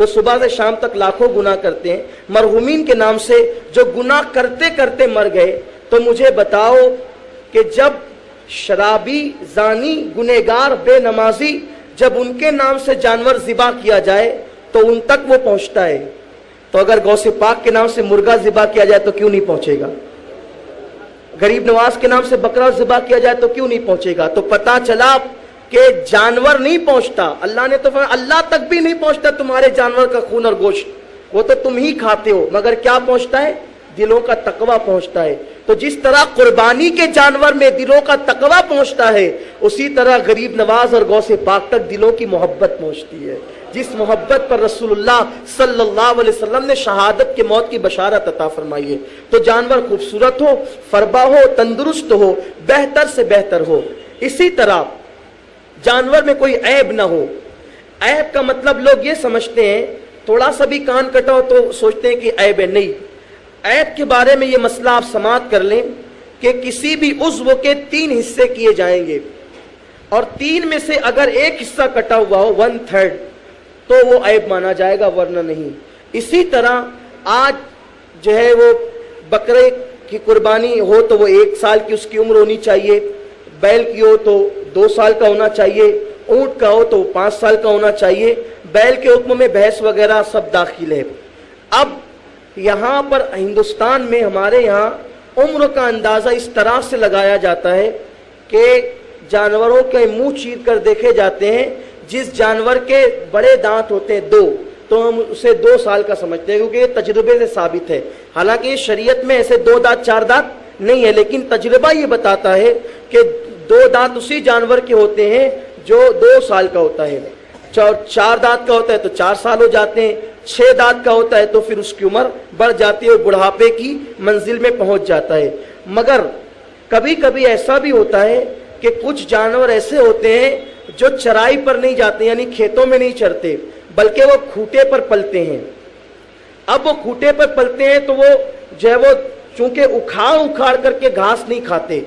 جو صبح سے شام تک لاکھوں گناہ کرتے ہیں، مرحومین کے نام سے جو گناہ کرتے کرتے مر گئے، تو مجھے بتاؤ کہ جب شرابی، زانی، گنہگار، بے نمازی، جب ان کے نام سے جانور ذبح کیا جائے تو ان تک وہ پہنچتا ہے، تو اگر غوث پاک کے نام سے مرغا ذبح کیا جائے تو کیوں نہیں پہنچے گا؟ غریب نواز کے نام سے بکرا ذبح کیا جائے تو کیوں نہیں پہنچے گا؟ تو پتا چلا کہ جانور نہیں پہنچتا، اللہ نے تو فرمایا اللہ تک بھی نہیں پہنچتا تمہارے جانور کا خون اور گوشت، وہ تو تم ہی کھاتے ہو، مگر کیا پہنچتا ہے؟ دلوں کا تقویٰ پہنچتا ہے۔ تو جس طرح قربانی کے جانور میں دلوں کا تقویٰ پہنچتا ہے، اسی طرح غریب نواز اور غوث پاک تک دلوں کی محبت پہنچتی ہے، جس محبت پر رسول اللہ صلی اللہ علیہ وسلم نے شہادت کے موت کی بشارت عطا فرمائی ہے۔ تو جانور خوبصورت ہو، فربا ہو، تندرست ہو، بہتر سے بہتر ہو، اسی طرح جانور میں کوئی عیب نہ ہو۔ عیب کا مطلب لوگ یہ سمجھتے ہیں تھوڑا سا بھی کان کٹا ہو تو سوچتے ہیں کہ عیب ہے، نہیں۔ عیب کے بارے میں یہ مسئلہ آپ سماعت کر لیں کہ کسی بھی عضو کے 3 حصے کیے جائیں گے، اور 3 میں سے اگر ایک حصہ کٹا ہوا ہو 1/3 تو وہ عیب مانا جائے گا، ورنہ نہیں۔ اسی طرح آج جو ہے وہ بکرے کی قربانی ہو تو وہ 1 سال کی اس کی عمر ہونی چاہیے، بیل کی ہو تو 2 سال کا ہونا چاہیے، اونٹ کا ہو تو 5 سال کا ہونا چاہیے۔ بیل کے حکم میں بھینس وغیرہ سب داخل ہے۔ اب یہاں پر ہندوستان میں ہمارے یہاں عمر کا اندازہ اس طرح سے لگایا جاتا ہے کہ جانوروں کے منہ چیر کر دیکھے جاتے ہیں، جس جانور کے بڑے دانت ہوتے ہیں 2 تو ہم اسے 2 سال کا سمجھتے ہیں، کیونکہ یہ تجربے سے ثابت ہے۔ حالانکہ یہ شریعت میں ایسے 2 دانت 4 دانت نہیں ہے، لیکن تجربہ یہ بتاتا ہے کہ 2 دانت اسی جانور کے ہوتے ہیں جو 2 سال کا ہوتا ہے، 4 دانت کا ہوتا ہے تو 4 سال ہو جاتے ہیں، 6 دانت کا ہوتا ہے تو پھر اس کی عمر بڑھ جاتی ہے اور بڑھاپے کی منزل میں پہنچ جاتا ہے۔ مگر کبھی کبھی ایسا بھی ہوتا ہے کہ کچھ جانور ایسے ہوتے ہیں جو چرائی پر نہیں جاتے، یعنی کھیتوں میں نہیں چرتے، بلکہ وہ کھوٹے پر پلتے ہیں۔ اب وہ کھوٹے پر پلتے ہیں تو وہ جو ہے وہ چونکہ اکھاڑ کر کے گھاس نہیں کھاتے۔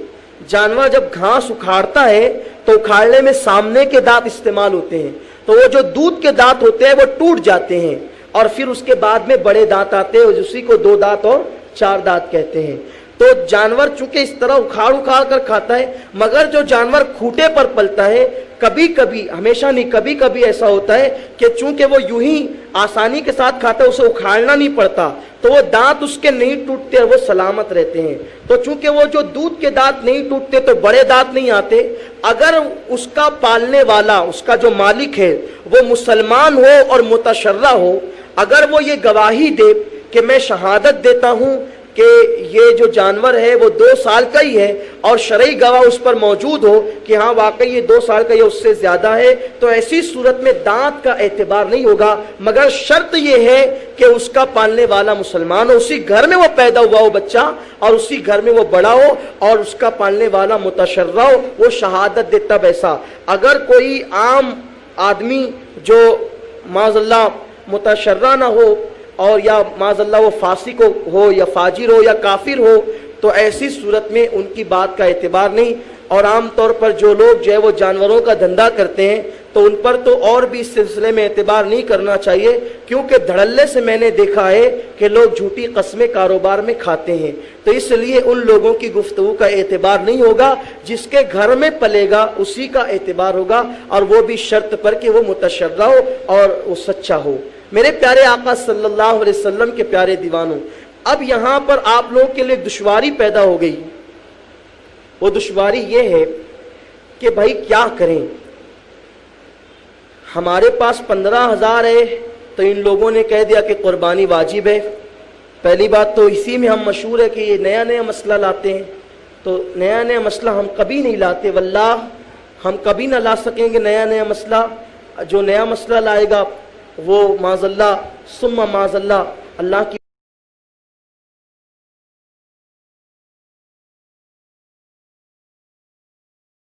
جانور جب گھاس اکھاڑتا ہے تو اکھاڑنے میں سامنے کے دانت استعمال ہوتے ہیں، تو وہ جو دودھ کے دانت ہوتے ہیں وہ ٹوٹ جاتے ہیں، اور پھر اس کے بعد میں بڑے دانت آتے ہیں، اسی کو 2 دانت اور 4 دانت کہتے ہیں۔ تو جانور چونکہ اس طرح اکھاڑ کر کھاتا ہے، مگر جو جانور کھوٹے پر پلتا ہے کبھی کبھی، ہمیشہ نہیں، کبھی کبھی ایسا ہوتا ہے کہ چونکہ وہ یوں ہی آسانی کے ساتھ کھاتا ہے، اسے اکھاڑنا نہیں پڑتا، تو وہ دانت اس کے نہیں ٹوٹتے اور وہ سلامت رہتے ہیں۔ تو چونکہ وہ جو دودھ کے دانت نہیں ٹوٹتے تو بڑے دانت نہیں آتے، اگر اس کا پالنے والا، اس کا جو مالک ہے وہ مسلمان ہو اور متشرع ہو، اگر وہ یہ گواہی دے کہ میں شہادت دیتا ہوں کہ یہ جو جانور ہے وہ 2 سال کا ہی ہے، اور شرعی گواہ اس پر موجود ہو کہ ہاں واقعی یہ 2 سال کا یا اس سے زیادہ ہے، تو ایسی صورت میں دانت کا اعتبار نہیں ہوگا، مگر شرط یہ ہے کہ اس کا پالنے والا مسلمان ہو، اسی گھر میں وہ پیدا ہوا ہو بچہ، اور اسی گھر میں وہ بڑا ہو، اور اس کا پالنے والا متشرع ہو، وہ شہادت دے تب ایسا۔ اگر کوئی عام آدمی جو معاذ اللہ متشرع نہ ہو، اور یا معاذ اللہ وہ فاسق ہو یا فاجر ہو یا کافر ہو، تو ایسی صورت میں ان کی بات کا اعتبار نہیں۔ اور عام طور پر جو لوگ جو ہے وہ جانوروں کا دھندا کرتے ہیں تو ان پر تو اور بھی اس سلسلے میں اعتبار نہیں کرنا چاہیے، کیونکہ دھڑلے سے میں نے دیکھا ہے کہ لوگ جھوٹی قسمیں کاروبار میں کھاتے ہیں۔ تو اس لیے ان لوگوں کی گفتگو کا اعتبار نہیں ہوگا، جس کے گھر میں پلے گا اسی کا اعتبار ہوگا، اور وہ بھی شرط پر کہ وہ متشرع ہو اور وہ سچا ہو۔ میرے پیارے آقا صلی اللہ علیہ وسلم کے پیارے دیوانوں، اب یہاں پر آپ لوگوں کے لیے دشواری پیدا ہو گئی۔ وہ دشواری یہ ہے کہ بھائی کیا کریں، ہمارے پاس 15,000 ہے تو ان لوگوں نے کہہ دیا کہ قربانی واجب ہے۔ پہلی بات تو اسی میں ہم مشہور ہے کہ یہ نیا مسئلہ لاتے ہیں، تو نیا مسئلہ ہم کبھی نہیں لاتے، واللہ ہم کبھی نہ لا سکیں گے نیا مسئلہ۔ جو نیا مسئلہ لائے گا وہ معاذ اللہ ثم معاذ اللہ کی